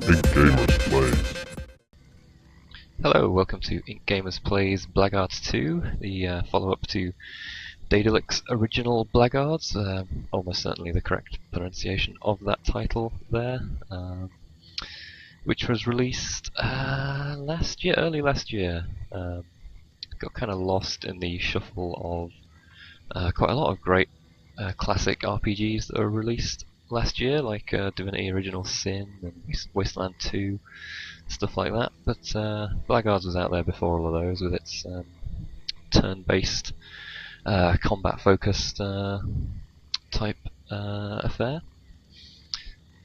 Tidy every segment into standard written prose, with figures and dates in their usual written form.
IncGamers Plays. Hello, welcome to IncGamers Plays Blackguards 2, the follow-up to Daedalic's original Blackguards, almost certainly the correct pronunciation of that title there, which was released early last year. Got kind of lost in the shuffle of quite a lot of great classic RPGs that were released last year, like Divinity Original Sin and Wasteland 2, stuff like that. But Blackguards was out there before all of those, with its turn-based, combat-focused type affair.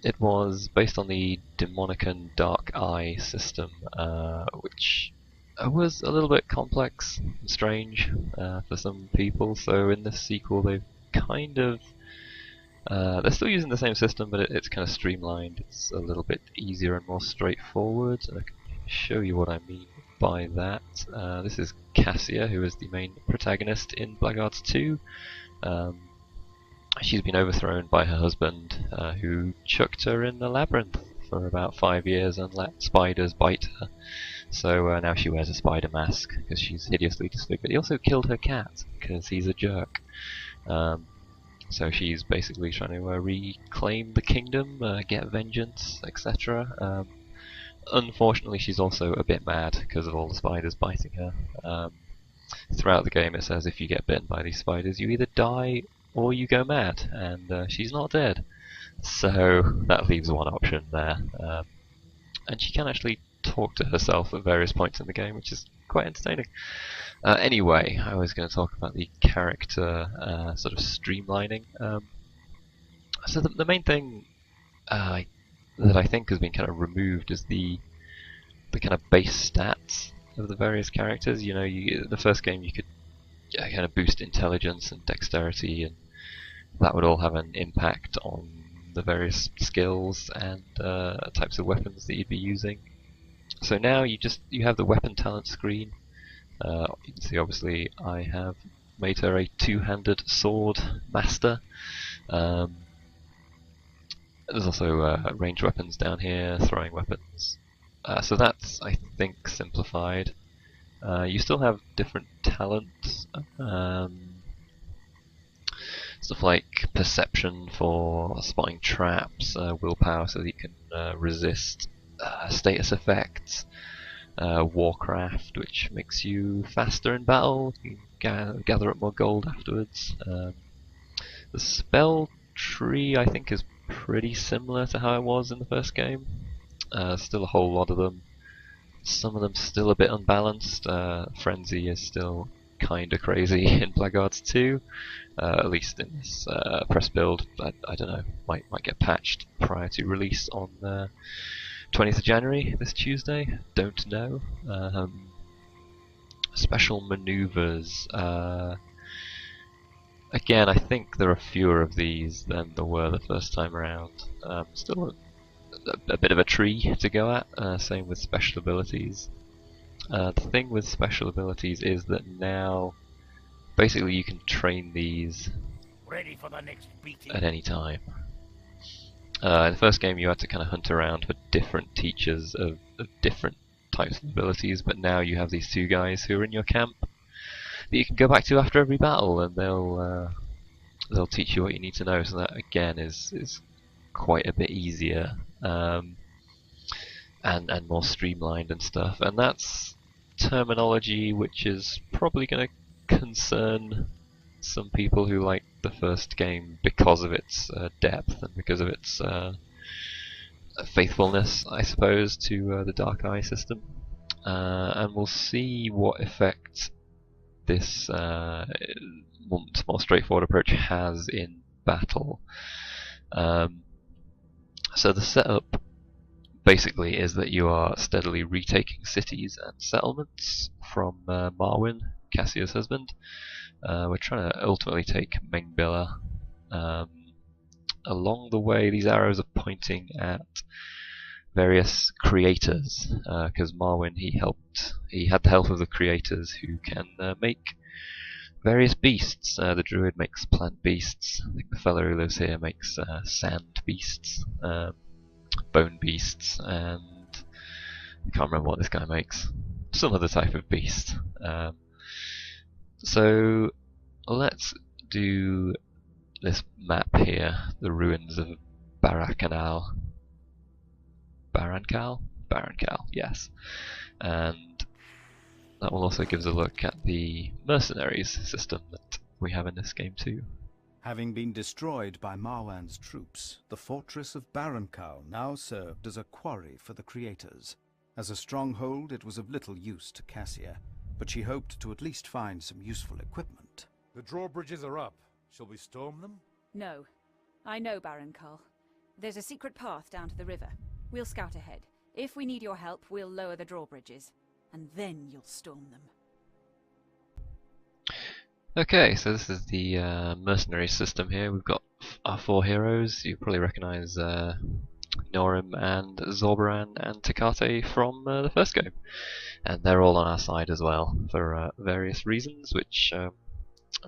It was based on the Demonican Dark Eye system, which was a little bit complex and strange for some people. So in this sequel, they've kind of they're still using the same system, but it's kind of streamlined. It's a little bit easier and more straightforward. And I can show you what I mean by that. This is Cassia, who is the main protagonist in Blackguards 2. She's been overthrown by her husband, who chucked her in the labyrinth for about 5 years and let spiders bite her. So now she wears a spider mask because she's hideously disfigured. He also killed her cat because he's a jerk. So she's basically trying to reclaim the kingdom, get vengeance, etc. Unfortunately, she's also a bit mad because of all the spiders biting her. Throughout the game, it says if you get bitten by these spiders, you either die or you go mad, and she's not dead. So that leaves one option there. And she can actually talk to herself at various points in the game, which is quite entertaining. Anyway, I was going to talk about the character sort of streamlining. So the main thing that I think has been kind of removed is the kind of base stats of the various characters. You know, the first game you could kind of boost intelligence and dexterity, and that would all have an impact on the various skills and types of weapons that you'd be using. So now you have the weapon talent screen. You can see, obviously, I have made her a two-handed sword master. There's also ranged weapons down here, throwing weapons. So that's, I think, simplified. You still have different talents. Stuff like perception for spotting traps, willpower so that you can resist status effects. Warcraft, which makes you faster in battle. You can gather up more gold afterwards. The spell tree, I think, is pretty similar to how it was in the first game. Still a whole lot of them. Some of them still a bit unbalanced. Frenzy is still kinda crazy in Blackguards 2. At least in this press build. I don't know, might get patched prior to release on 20th of January, this Tuesday, don't know. Special maneuvers. Again, I think there are fewer of these than there were the first time around. Still a bit of a tree to go at, same with special abilities. The thing with special abilities is that now, basically you can train these ready for the next beating at any time. In the first game you had to kind of hunt around for different teachers of different types of abilities, but now you have these two guys who are in your camp that you can go back to after every battle, and they'll teach you what you need to know. So that again is quite a bit easier and more streamlined and stuff. And that's terminology which is probably going to concern some people who like the first game because of its depth and because of its faithfulness, I suppose, to the Dark Eye system. And we'll see what effect this more straightforward approach has in battle. So the setup basically is that you are steadily retaking cities and settlements from Marwyn, Cassia's husband. We're trying to ultimately take Mengbilla. Along the way, these arrows are pointing at various creators, because Marwyn, he had the help of the creators who can make various beasts. The druid makes plant beasts. I think the fellow who lives here makes sand beasts. bone beasts, and I can't remember what this guy makes. Some other type of beast. So let's do this map here, the ruins of Barankal. Barankal, yes. And that will also give us a look at the mercenaries system that we have in this game too. Having been destroyed by Marwan's troops, the fortress of Barankal now served as a quarry for the creators. As a stronghold, it was of little use to Cassia, but she hoped to at least find some useful equipment. The drawbridges are up. Shall we storm them? No. I know Barankal. There's a secret path down to the river. We'll scout ahead. If we need your help, we'll lower the drawbridges. And then you'll storm them. Okay, so this is the mercenary system here. We've got our 4 heroes. You probably recognise Norim and Zorbaran and Takate from the first game. And they're all on our side as well, for various reasons, which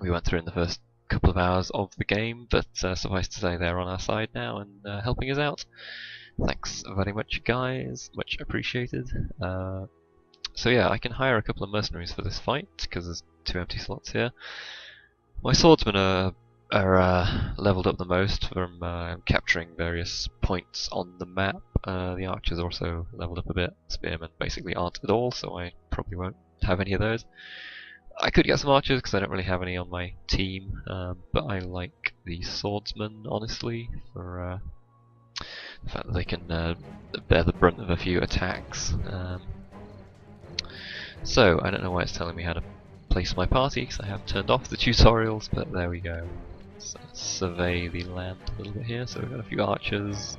we went through in the first couple of hours of the game, but suffice to say they're on our side now and helping us out. Thanks very much, guys, much appreciated. So yeah, I can hire a couple of mercenaries for this fight, because there's 2 empty slots here. My swordsmen are leveled up the most from capturing various points on the map. The archers are also leveled up a bit. Spearmen basically aren't at all, so I probably won't have any of those. I could get some archers because I don't really have any on my team, but I like the swordsmen, honestly, for the fact that they can bear the brunt of a few attacks. So, I don't know why it's telling me how to place my party, because I have turned off the tutorials, but there we go. Let's survey the land a little bit here. So we've got a few archers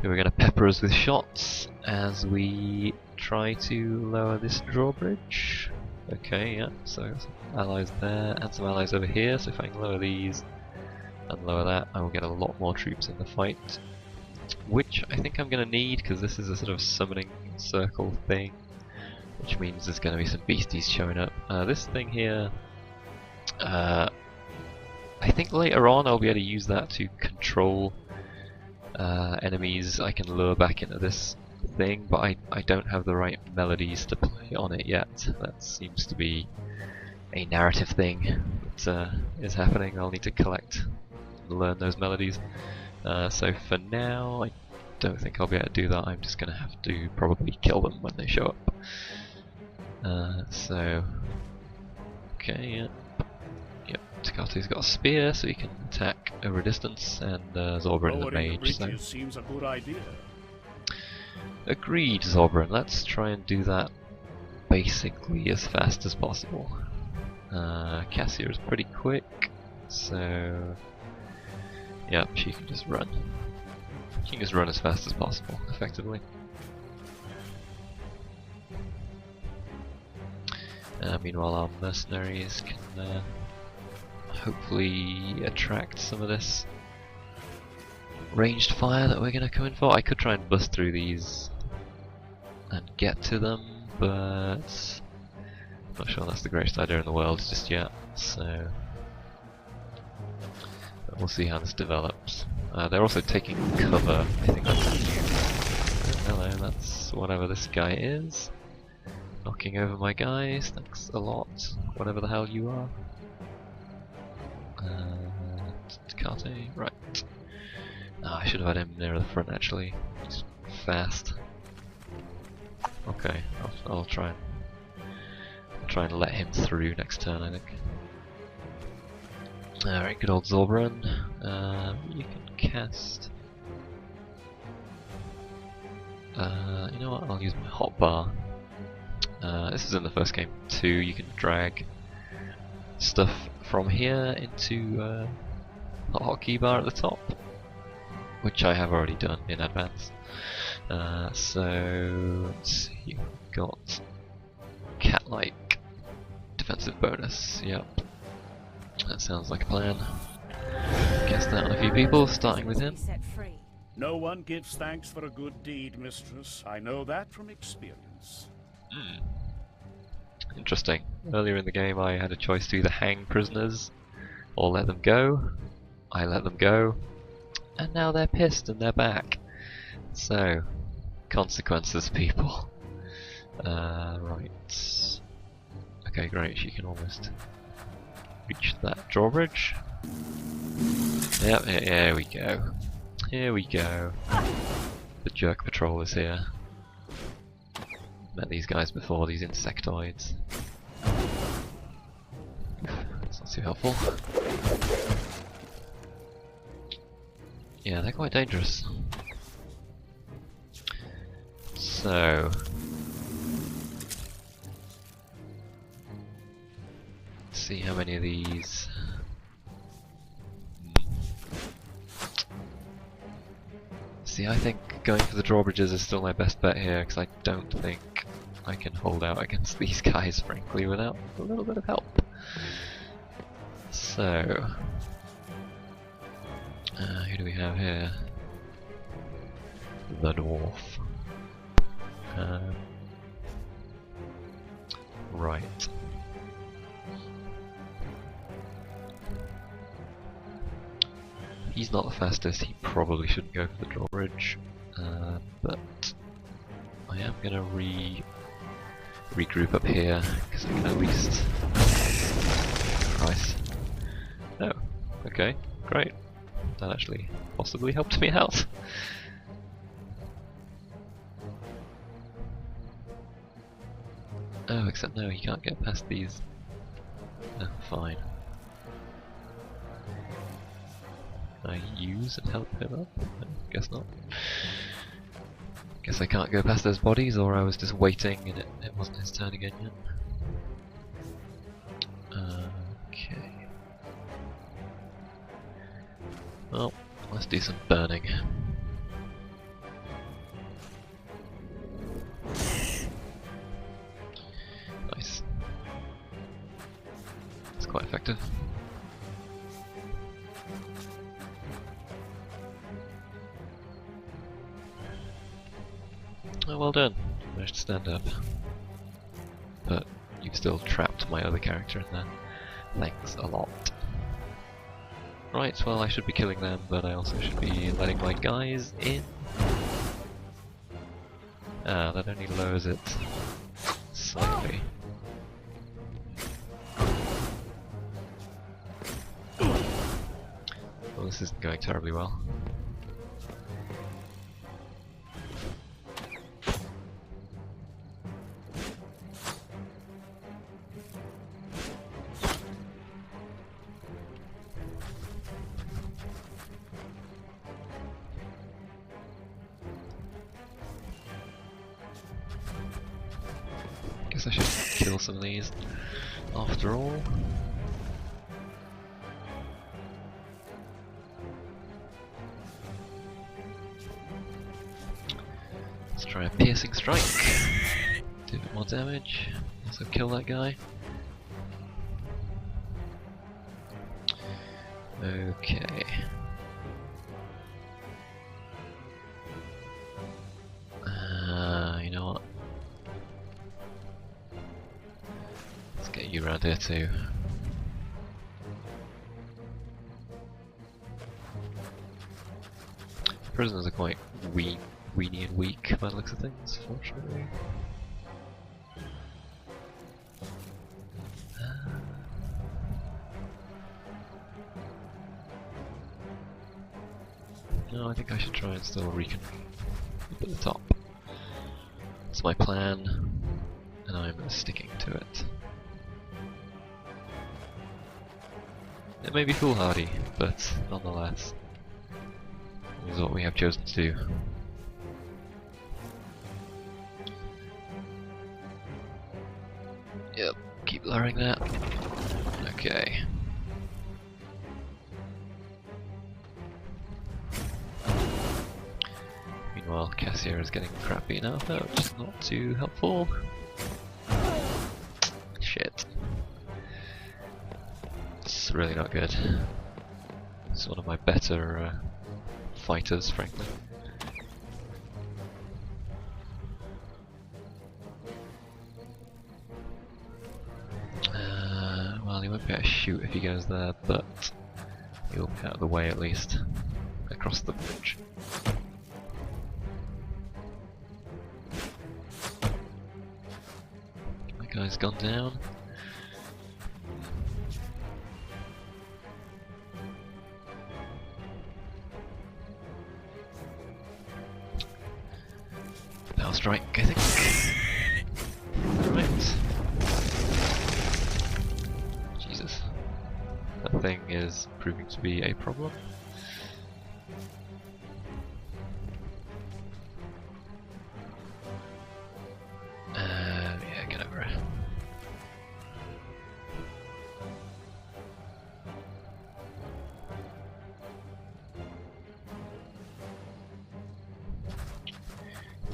who are going to pepper us with shots as we try to lower this drawbridge. Okay, yeah, so some allies there, and some allies over here, so if I can lower these and lower that, I will get a lot more troops in the fight. Which I think I'm going to need, because this is a sort of summoning circle thing, which means there's going to be some beasties showing up. This thing here, I think later on I'll be able to use that to control enemies I can lure back into this thing, but I don't have the right melodies to play on it yet. That seems to be a narrative thing that is happening. I'll need to collect and learn those melodies. So for now, I don't think I'll be able to do that. I'm just going to have to probably kill them when they show up. So, okay, yep, Takate's got a spear, so he can attack over a distance, and Zorbaran the mage. So. Seems a good idea. Agreed, Zorbaran. Let's try and do that basically as fast as possible. Cassia is pretty quick, so yep, she can just run. She can just run as fast as possible, effectively. Meanwhile, our mercenaries can hopefully attract some of this ranged fire that we're going to come in for. I could try and bust through these and get to them, but I'm not sure that's the greatest idea in the world just yet, so we'll see how this develops. They're also taking cover. I think that's... hello, that's whatever this guy is. Knocking over my guys, thanks a lot, whatever the hell you are. Takate, right. I should have had him nearer the front actually, just fast. Okay, I'll try and let him through next turn, I think. Alright, good old Zorbaran. You can cast... you know what, I'll use my hotbar. This is in the first game too. You can drag stuff from here into the hotkey bar at the top, which I have already done in advance. So let's see, you've got cat-like defensive bonus. Yep, that sounds like a plan. Cast that on a few people, starting with him. No one gives thanks for a good deed, mistress. I know that from experience. Interesting. Earlier in the game I had a choice to either hang prisoners or let them go. I let them go, and now they're pissed and they're back. So, consequences, people. Right. Okay, great, she can almost reach that drawbridge. Yep, here we go. Here we go. The jerk patrol is here. Met these guys before, these insectoids. That's not too helpful. Yeah, they're quite dangerous. So... let's see how many of these... See, I think going for the drawbridges is still my best bet here, because I don't think I can hold out against these guys, frankly, without a little bit of help. So... who do we have here? The dwarf. Right. He's not the fastest, he probably shouldn't go for the drawbridge, but I am gonna regroup up here, because I can at least... Christ. Oh, okay, great. That actually possibly helped me out. Oh, except no, he can't get past these. Oh, fine. Can I use and help him up? No, guess not. Guess I can't go past those bodies, or I was just waiting and it wasn't his turn again yet. Okay. Well, let's do some burning. Nice. It's quite effective. Oh, well done. You managed to stand up. But you've still trapped my other character in there. Thanks a lot. Right, well I should be killing them, but I also should be letting my guys in. Ah, that only lowers it slightly. Well, this isn't going terribly well. Guess I should kill some of these after all. Let's try a piercing strike. Do a bit more damage. Also kill that guy. Okay. You know what? Let's get you around here too. Prisoners are quite weenie and weak by the looks of things, fortunately. No, I think I should try and still recon up at the top. That's my plan, and I'm sticking to it. It may be foolhardy, but nonetheless, this is what we have chosen to do. Yep, keep lowering that. Okay. Meanwhile, Cassia is getting crappy now, which is not too helpful. Shit. It's really not good. It's one of my better fighters, frankly. Well, he won't be able to shoot if he goes there, but he'll be out of the way at least. Across the bridge. guy's gone down. Power strike, I think. Right. Jesus. That thing is proving to be a problem. Yeah, get over it.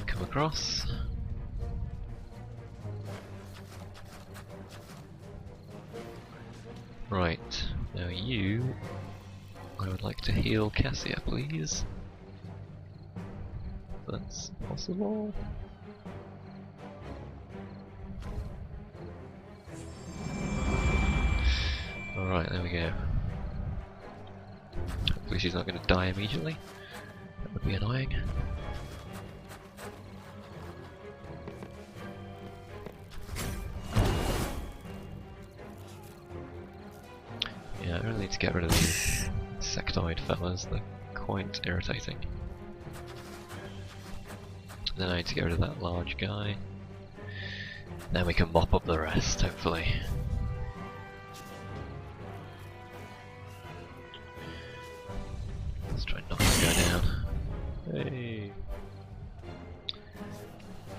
Come across. Right, now you, I would like to heal Cassia, please. If that's possible. Alright, there we go. Hopefully she's not going to die immediately. That would be annoying. Yeah, I really need to get rid of these insectoid fellas, they're quite irritating. Then I need to get rid of that large guy. Then we can mop up the rest, hopefully. Let's try not to go down. Hey!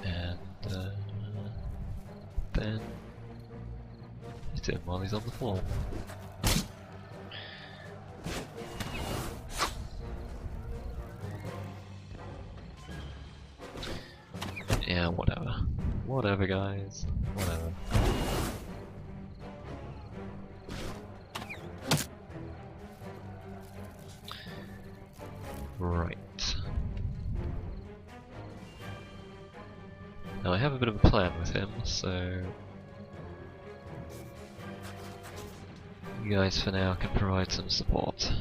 And then hit him while he's on the floor. Yeah, whatever. Whatever, guys. Whatever. Right. Now I have a bit of a plan with him, so you guys for now can provide some support.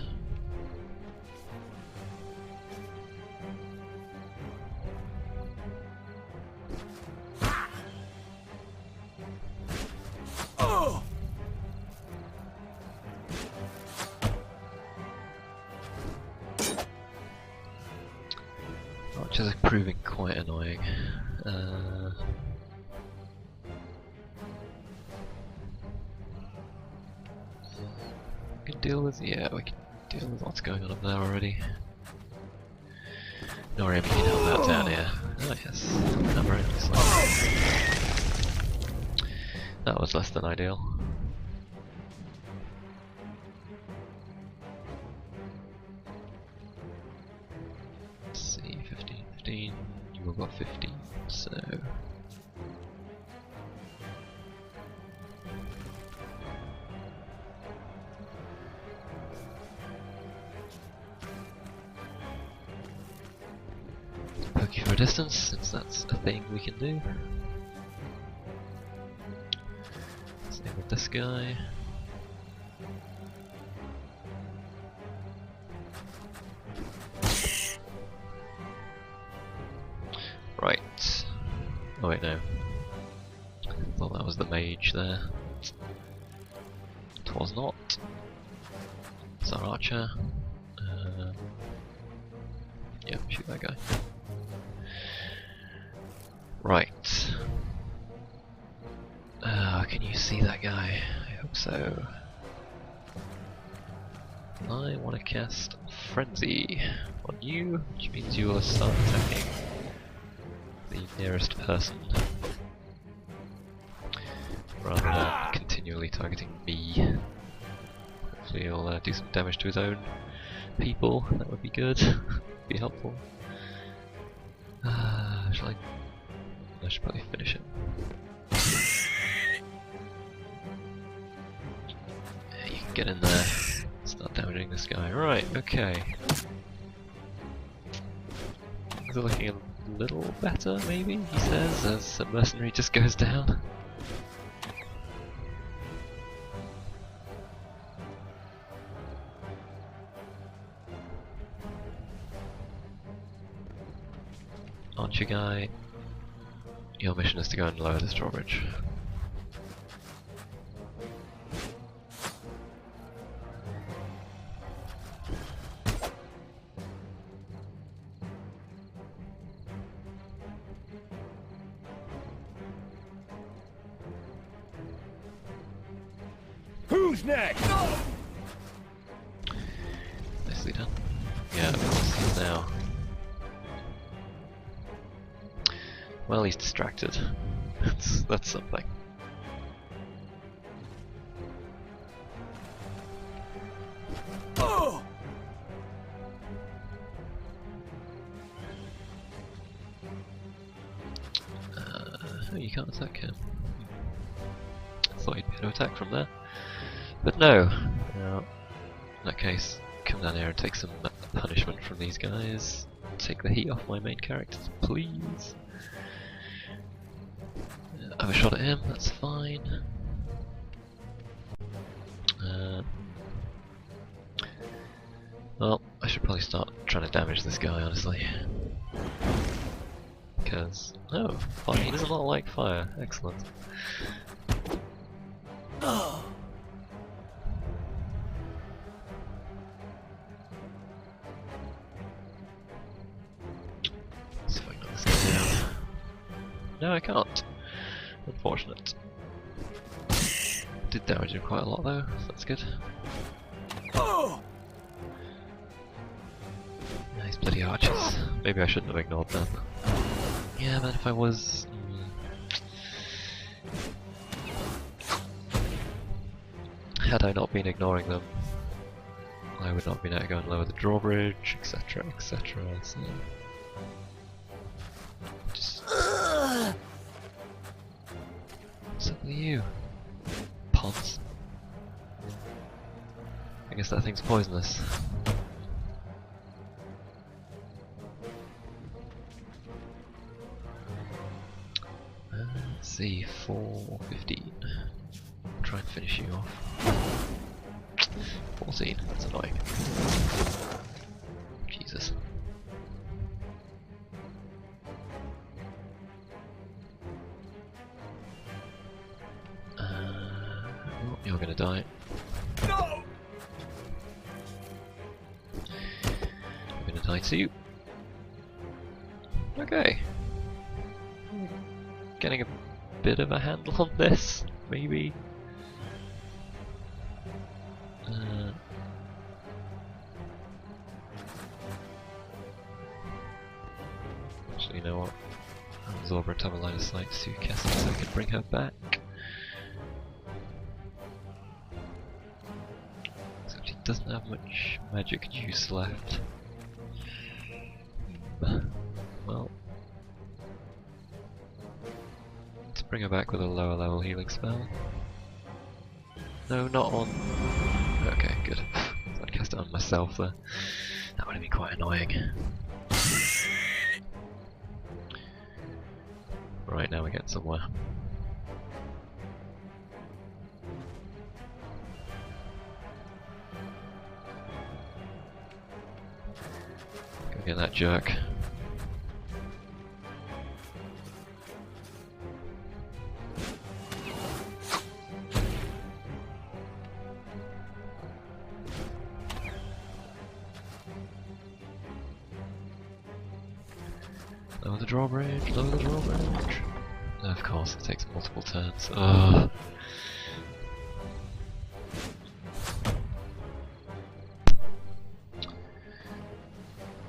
Archers are proving quite annoying. We can deal with, yeah, we can deal with what's going on up there already. No, we can help out down here. Oh yes, very nicely. That was less than ideal. Let's see, 15, 15, you all got 15, so... poke you for a distance, since that's a thing we can do. Same with this guy. Right. Oh wait, no. I thought that was the mage there. It was not. It's our archer. Yeah, shoot that guy. Right. Can you see that guy? I hope so. I want to cast Frenzy on you, which means you will start attacking the nearest person. Rather than continually targeting me. Hopefully he'll do some damage to his own people, that would be good. Be helpful. Shall I should probably finish him. Yeah, you can get in there, start damaging this guy. Right, okay. Things are looking a little better, maybe, he says, as a mercenary just goes down. Archer guy, your mission is to go and lower this drawbridge. Who's next? Nicely done. Yeah, of course, he's now. Well, he's distracted. That's something. Oh! Oh, you can't attack him. I thought he'd be able to attack from there. But no. No. In that case, come down here and take some punishment from these guys. Take the heat off my main characters, please. Have a shot at him, that's fine. Well, I should probably start trying to damage this guy, honestly. Because, oh, fire. He does not like fire. Excellent. See if I can knock this guy down. No, I can't. Unfortunate. Did damage him quite a lot though, so that's good. Nice bloody archers. Maybe I shouldn't have ignored them. Yeah, but if I was... Had I not been ignoring them, I would not have been able to go and lower the drawbridge, etc, etc, so... Just... What's up with you? Pods. I guess that thing's poisonous. Let's see, 4:15. Try and finish you off. 14, that's annoying. Jesus. Oh, you're gonna die. No! I'm gonna die too. Okay. Getting a bit of a handle on this, maybe. Actually, you know what? I'll absorb her and have a line of sight to Cassie so I can bring her back. Except he doesn't have much magic juice left. Well, let's bring her back with a lower level healing spell. No, not on. Okay, good. I'd cast it on myself there. That would have been quite annoying. Right, now we're getting somewhere. Go get that jerk. Lower the drawbridge, lower the drawbridge. Of course, it takes multiple turns. Ugh.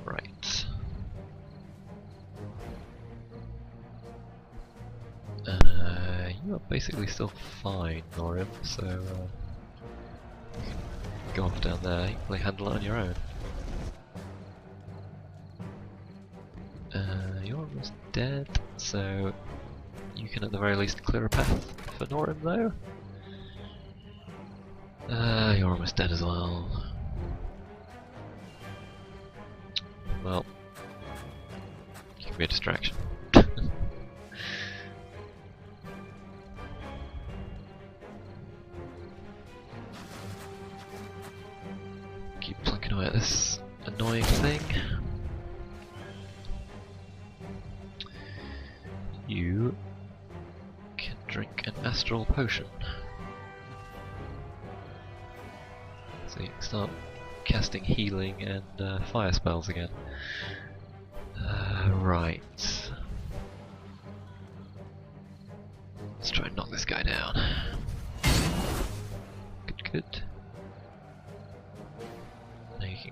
Right. You are basically still fine, Norim, so you can go off down there, you can probably handle it on your own. You're almost dead, so you can at the very least clear a path for Norim though. You're almost dead as well. Well, you can be a distraction. Keep plunking away at this annoying thing. You can drink an astral potion. So you can start casting healing and fire spells again. Right. Let's try and knock this guy down. Good, good.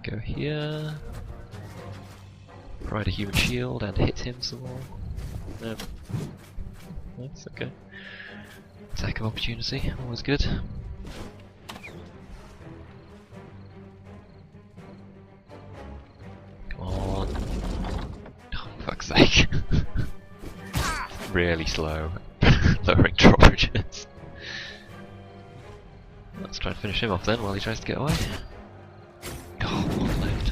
Go here. Provide a human shield and hit him some more. No. Nice, okay. Attack of opportunity, always good. Come on. Oh, fuck's sake. Really slow. Lowering drawbridges. Let's try and finish him off then while he tries to get away. Oh, one left.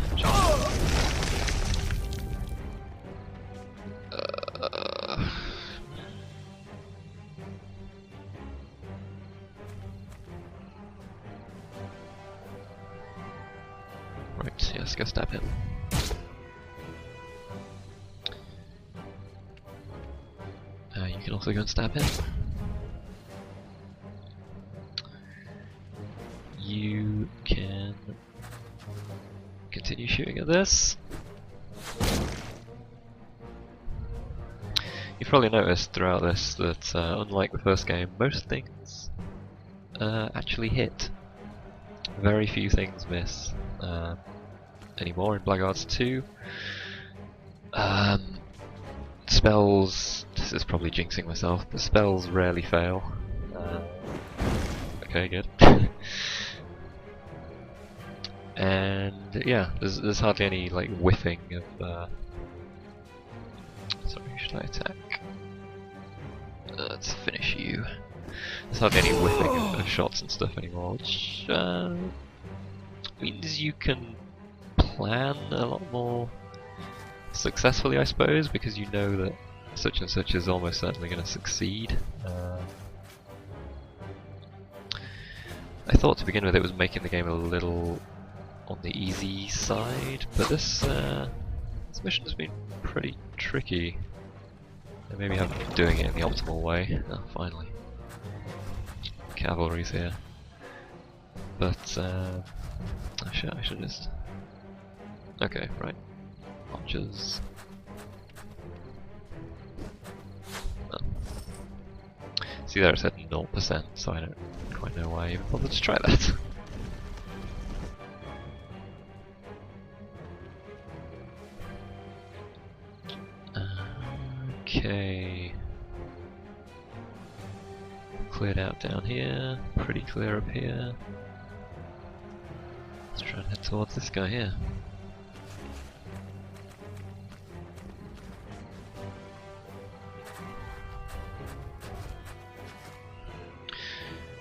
Right, yeah, let's go stab him. You can also go and stab him. You can continue shooting at this. You've probably noticed throughout this that unlike the first game, most things actually hit. Very few things miss anymore in Blackguards 2. Spells, this is probably jinxing myself, but spells rarely fail. Okay, good. And yeah, there's hardly any like whiffing of. Sorry, should I attack? Let's finish you. There's hardly any whiffing of shots and stuff anymore, which means you can plan a lot more successfully, I suppose, because you know that such and such is almost certainly going to succeed. I thought to begin with it was making the game a little on the easy side, but this mission has been pretty tricky. And maybe I'm doing it in the optimal way. Oh, finally. Cavalry's here. But I should just... Okay, right. Archers. Oh. See there it said 0%, so I don't quite know why I even bothered to try that. Okay. Cleared out down here, pretty clear up here. Let's try and head towards this guy here.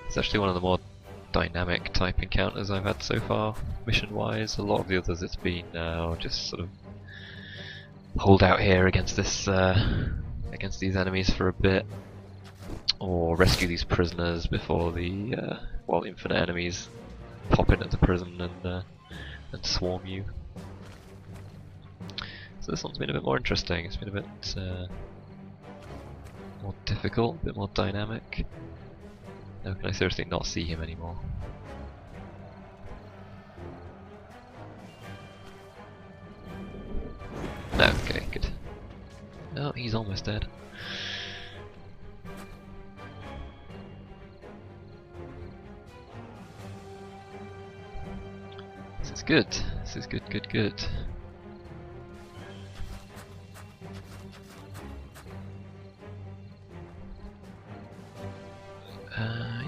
It's actually one of the more dynamic type encounters I've had so far, mission-wise. A lot of the others it's been just sort of hold out here against this against these enemies for a bit, or rescue these prisoners before the infinite enemies pop in at the prison and swarm you. So this one's been a bit more interesting. It's been a bit more difficult, a bit more dynamic. Now can I seriously not see him anymore? No, okay, good. Oh, he's almost dead. This is good. This is good, good, good.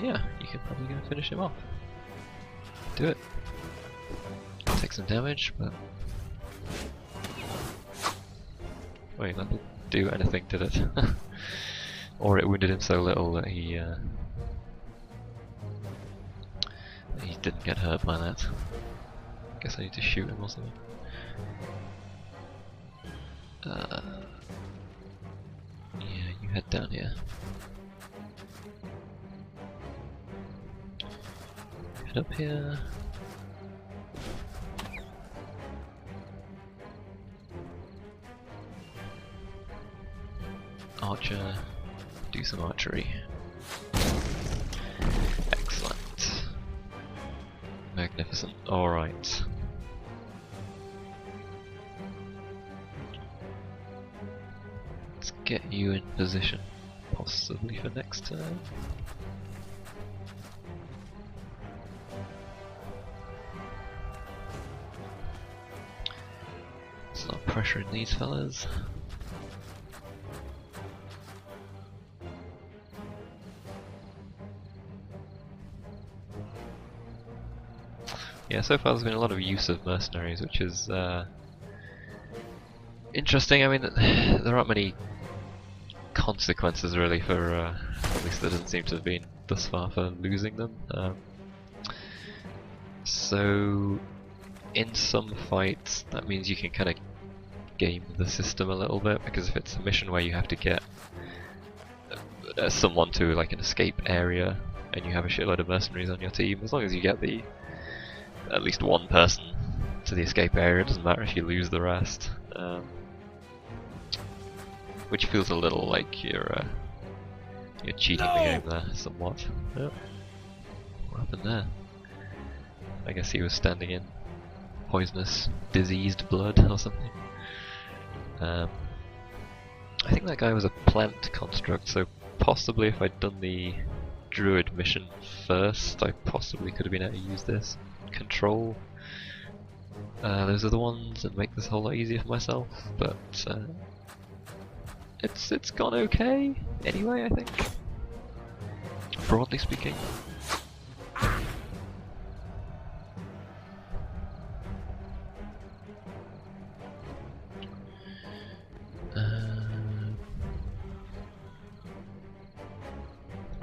Yeah, you can probably go and finish him off. Do it. Take some damage, but... Wait, that didn't do anything, did it? Or it wounded him so little that he didn't get hurt by that. Guess I need to shoot him or something. Yeah, you head down here. Head up here. Archer, do some archery. Excellent. Magnificent. Alright. Let's get you in position, possibly for next turn. pressuring these fellas. Yeah, so far there's been a lot of use of mercenaries, which is interesting. I mean, there aren't many consequences really for, at least there doesn't seem to have been thus far, for losing them. So in some fights that means you can kind of game the system a little bit, because if it's a mission where you have to get someone to like an escape area and you have a shitload of mercenaries on your team, as long as you get at least one person to the escape area, it doesn't matter if you lose the rest. Which feels a little like you're cheating the game there, somewhat. Oh. What happened there? I guess he was standing in poisonous, diseased blood or something. I think that guy was a plant construct, so possibly if I'd done the druid mission first, I possibly could have been able to use this. Control those other ones and make this a whole lot easier for myself, but it's gone okay anyway, I think, broadly speaking.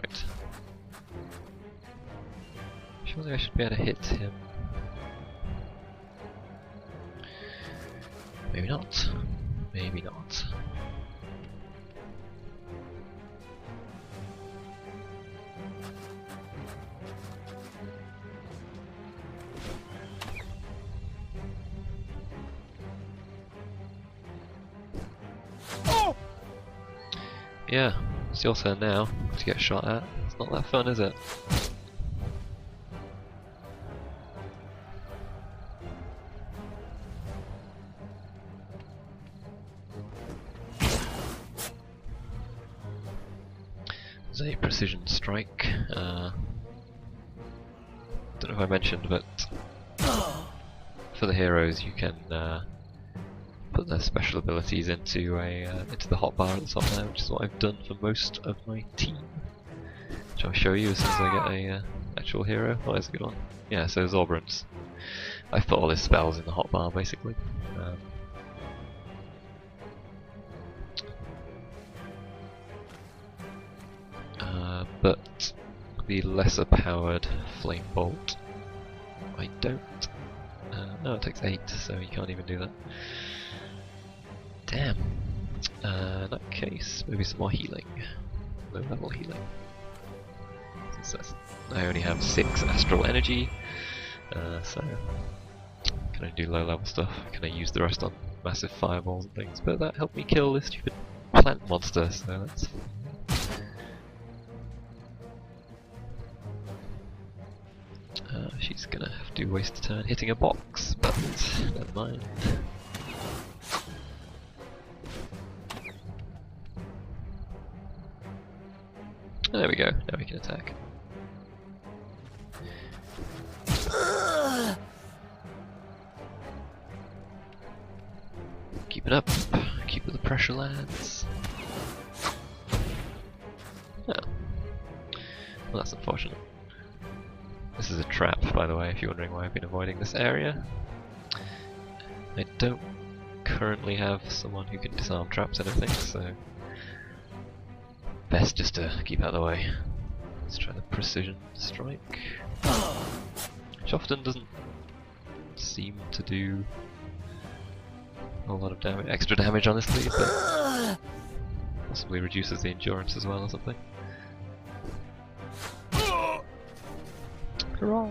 Right. Surely I should be able to hit him. Maybe not. Maybe not. Yeah, it's your turn now to get shot at. It's not that fun, is it? There's a precision strike. Don't know if I mentioned, but for the heroes you can put their special abilities into the hotbar at the top there, which is what I've done for most of my team. Which I'll show you as soon as I get a actual hero. Oh, that's a good one. Yeah, so Zorbrun's. I've put all his spells in the hotbar basically. But the lesser powered flame bolt, I don't. No, it takes 8, so you can't even do that. Damn. In that case, maybe some more healing. Low level healing. Since I only have 6 astral energy, so can I do low level stuff? Can I use the rest on massive fireballs and things? But that helped me kill this stupid plant monster, so that's. She's gonna have to waste a turn hitting a box, but never mind. There we go, now we can attack. Keep it up, keep the pressure, lads. Oh. Well, that's unfortunate. This is a trap, by the way, if you're wondering why I've been avoiding this area. I don't currently have someone who can disarm traps, I don't think, so best just to keep out of the way. Let's try the precision strike, which often doesn't seem to do a lot of damage, extra damage honestly, but possibly reduces the endurance as well or something. Hurrah!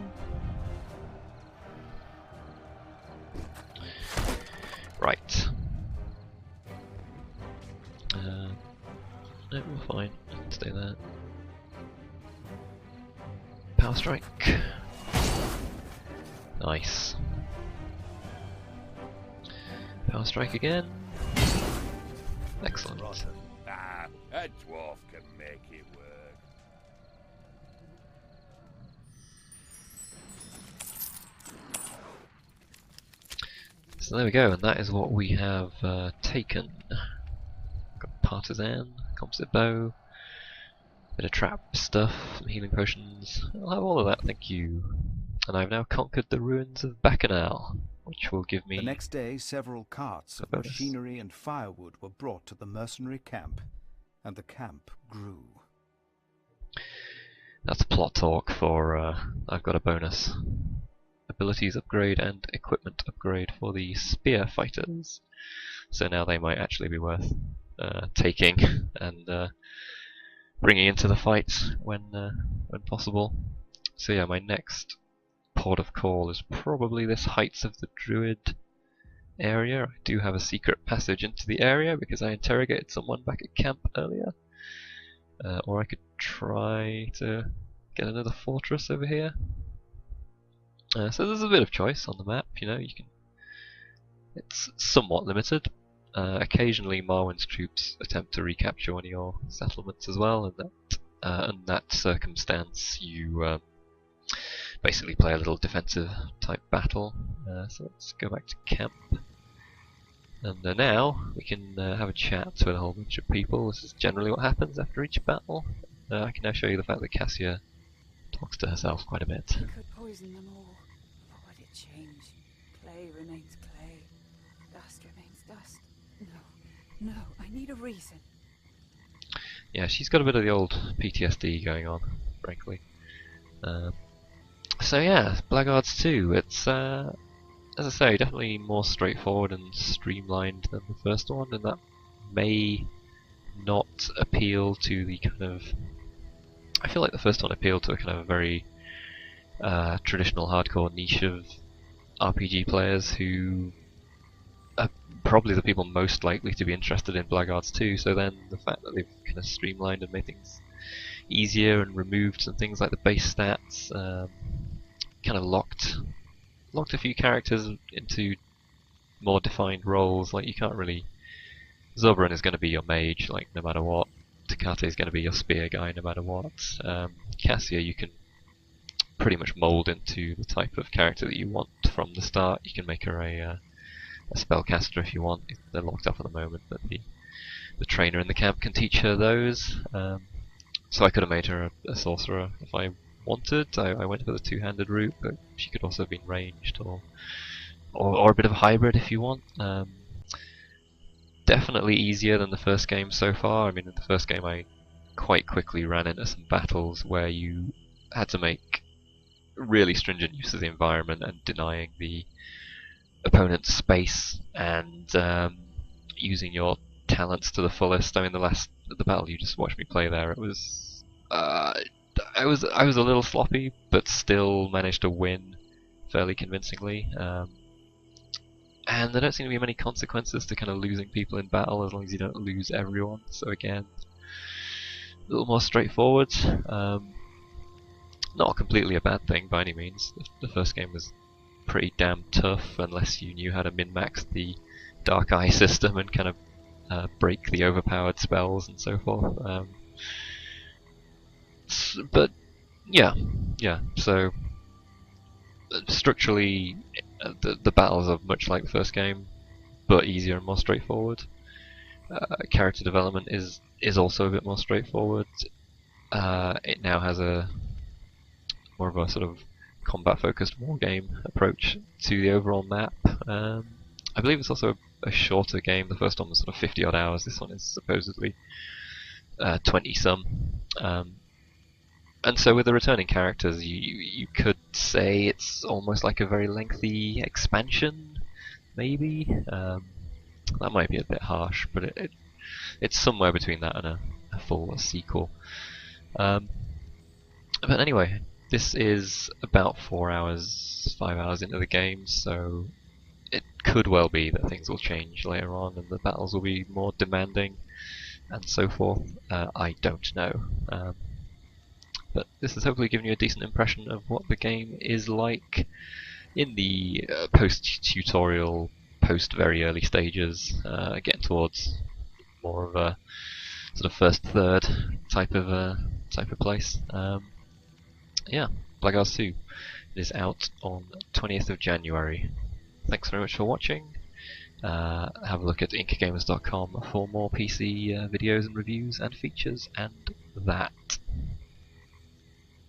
Right. No, we're fine. You can stay there. Power strike. Nice. Power strike again. Excellent. Ah, a dwarf can make it work. So there we go, and that is what we have taken. Got partisan, composite bow, bit of trap stuff, some healing potions. I'll have all of that, thank you. And I've now conquered the ruins of Bacchanal, which will give me The next day, several carts of bonus. machinery and firewood were brought to the mercenary camp, and the camp grew. That's plot talk for I've got a bonus. Abilities upgrade and equipment upgrade for the spear fighters. So now they might actually be worth taking and bringing into the fight when possible. So yeah, my next port of call is probably this Heights of the Druid area. I do have a secret passage into the area because I interrogated someone back at camp earlier. Or I could try to get another fortress over here. So there's a bit of choice on the map, you know, you can. It's somewhat limited. Occasionally Marwen's troops attempt to recapture one of your settlements as well, and in that circumstance you basically play a little defensive type battle. So let's go back to camp. And now we can have a chat with a whole bunch of people. This is generally what happens after each battle. I can now show you the fact that Cassia talks to herself quite a bit. We could poison them all. What would it change? Clay remains clay. Dust remains dust. No, I need a reason. Yeah, she's got a bit of the old PTSD going on, frankly. So yeah, Blackguards 2. It's as I say, definitely more straightforward and streamlined than the first one, and that may not appeal to the kind of. I feel like the first one appealed to a kind of a very traditional hardcore niche of RPG players who are probably the people most likely to be interested in Blackguards 2. So then the fact that they've kind of streamlined and made things easier and removed some things like the base stats, kind of locked a few characters into more defined roles. Like you can't really. Zobran is going to be your mage, like no matter what. Takate is going to be your spear guy, no matter what. Cassia, you can pretty much mold into the type of character that you want from the start. You can make her a spellcaster if you want. They're locked up at the moment, but the trainer in the camp can teach her those. So I could have made her a sorcerer if I wanted. I went for the two-handed route, but she could also have been ranged or a bit of a hybrid if you want. Definitely easier than the first game so far. I mean, in the first game I quite quickly ran into some battles where you had to make really stringent use of the environment and denying the opponent's space and using your talents to the fullest. I mean, the battle you just watched me play there, it was I was a little sloppy, but still managed to win fairly convincingly. And there don't seem to be many consequences to kind of losing people in battle as long as you don't lose everyone. So again, a little more straightforward. Not completely a bad thing by any means. The first game was pretty damn tough unless you knew how to min-max the Dark Eye system and kind of break the overpowered spells and so forth. But yeah. So structurally, the battles are much like the first game, but easier and more straightforward. Character development is also a bit more straightforward. It now has a more of a sort of combat-focused wargame approach to the overall map. I believe it's also a shorter game. The first one was sort of 50-odd hours. This one is supposedly 20-some. And so with the returning characters, you could say it's almost like a very lengthy expansion, maybe. That might be a bit harsh, but it's somewhere between that and a full sequel. But anyway, this is about 5 hours into the game, so it could well be that things will change later on and the battles will be more demanding and so forth. I don't know. But this has hopefully given you a decent impression of what the game is like in the post-tutorial, post-very early stages, getting towards more of a sort of first third type of place. Yeah, Blackguards 2 is out on 20th of January. Thanks very much for watching. have a look at IncGamers.com for more PC videos and reviews and features and that.